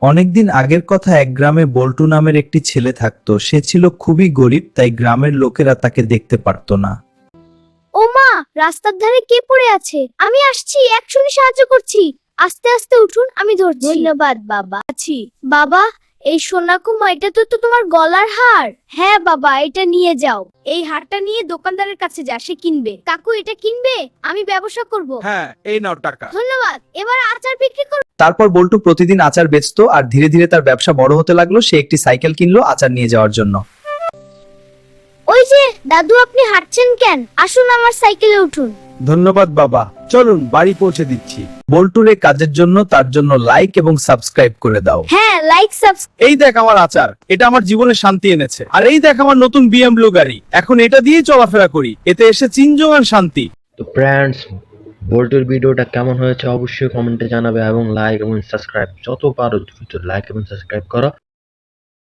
অনেকদিন আগের কথা, এক গ্রামে বল্টু নামের একটি ছেলে থাকতো। সে ছিল খুবই গরিব, তাই গ্রামের লোকেরা তাকে দেখতে পারতো না। ও মা, রাস্তার ধারে কে পড়ে আছে? আমি আসছি, এক্ষুনি সাহায্য করছি। আস্তে আস্তে উঠুন, আমি ধরছি। ধন্যবাদ বাবা। বাবা, এই সোনা কুমা, এটা তো তোমার গলার হার। হ্যাঁ বাবা, এটা নিয়ে যাও। এই হারটা নিয়ে দোকানদারের কাছে যা, সে কিনবে। কাকু, এটা কিনবে? আমি ব্যবসা করব। হ্যাঁ, এই নাও টাকা। ধন্যবাদ। এবার আচার বিক্রি করব। তারপর বল্টু প্রতিদিন আচার বেচতো, আর ধীরে ধীরে তার ব্যবসা বড় হতে লাগলো। সে একটি সাইকেল কিনলো আচার নিয়ে যাওয়ার জন্য। ওই যে দাদু, আপনি হাঁটছেন কেন? আসুন আমার সাইকেলে উঠুন। ধন্যবাদ বাবা, চলুন বাড়ি পৌঁছে দিচ্ছি। বল্টুর এই কাজের জন্য তার জন্য লাইক এবং সাবস্ক্রাইব করে দাও। হ্যাঁ, লাইক সাবস্ক্রাইব। এই দেখ আমার আচার, এটা আমার জীবনে শান্তি এনেছে। আর এই দেখ আমার নতুন BMW গাড়ি, এখন এটা দিয়েই চলাফেরা করি। এতে এসে চিনজোগান শান্তি। তো ফ্রেন্ডস, বল্টুর ভিডিওটা কেমন হয়েছে অবশ্যই কমেন্টে জানাবে এবং লাইক এবং সাবস্ক্রাইব যত পারো দ্রুত লাইক এবং সাবস্ক্রাইব করো।